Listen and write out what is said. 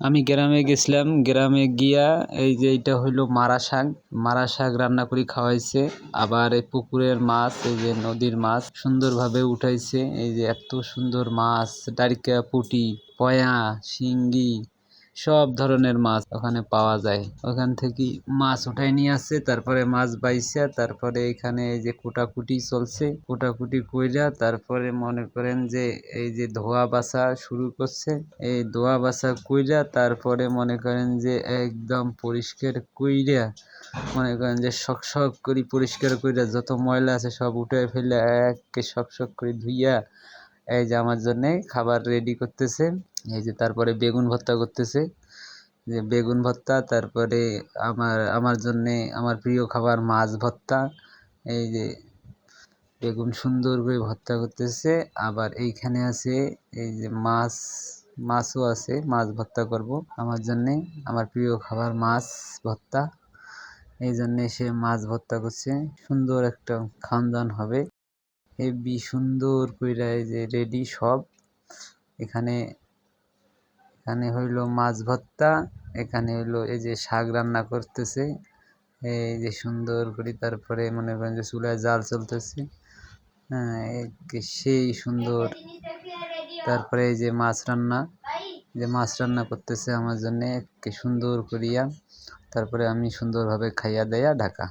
আমি গ্রামে গেছিলাম, গ্রামে গিয়া এই যে এইটা হইলো মারা শাক রান্না করে খাওয়াইছে। আবার এই পুকুরের মাছ, এই যে নদীর মাছ সুন্দরভাবে উঠাইছে। এই যে এত সুন্দর মাছ, ডারিকা, পুঁটি, পয়া, শিঙ্গি, সব ধরনের মাছ ওখানে পাওয়া যায়। ওখান থেকে মাছ উঠাই নিয়ে আসছে, তারপরে মাছ বাইছা, তারপরে এখানে এই যে কুটাকুটি চলছে, কুটাকুটি কইরা তারপরে মনে করেন যে এই যে ধোয়া বাছা শুরু করছে। এই ধোয়া বাছা কইরা তারপরে মনে করেন যে একদম পরিষ্কার কইরা, মনে করেন যে শক করে পরিষ্কার কইরা যত ময়লা আছে সব উঠে ফেলে একে শক করে ধুইয়া এই যে আমার জন্যে খাবার রেডি করতেছে। এই যে তারপরে বেগুন ভর্তা করতেছে, যে বেগুন ভর্তা, তারপরে আমার জন্যে আমার প্রিয় খাবার মাছ ভর্তা। এই যে বেগুন সুন্দর করে ভর্তা করতেছে। আবার এইখানে আছে এই যে মাছও আছে, মাছ ভর্তা করব আমার জন্যে, আমার প্রিয় খাবার মাছ ভর্তা। এই জন্যে সে মাছ ভর্তা করছে, সুন্দর একটা খাওয়ান হবে। হেবি সুন্দর কইরা এই যে রেডি সব। এখানে হইলো মাছ ভর্তা, এখানে হইলো এই যে শাক রান্না করতেছে এই যে সুন্দর করে। তারপরে মনে করেন যে চুলায় জাল চলতেছে, হ্যাঁ সেই সুন্দর। তারপরে এই যে মাছ রান্না করতেছে আমার জন্যে সুন্দর করিয়া। তারপরে আমি সুন্দরভাবে খাইয়া দেয়া ঢাকা।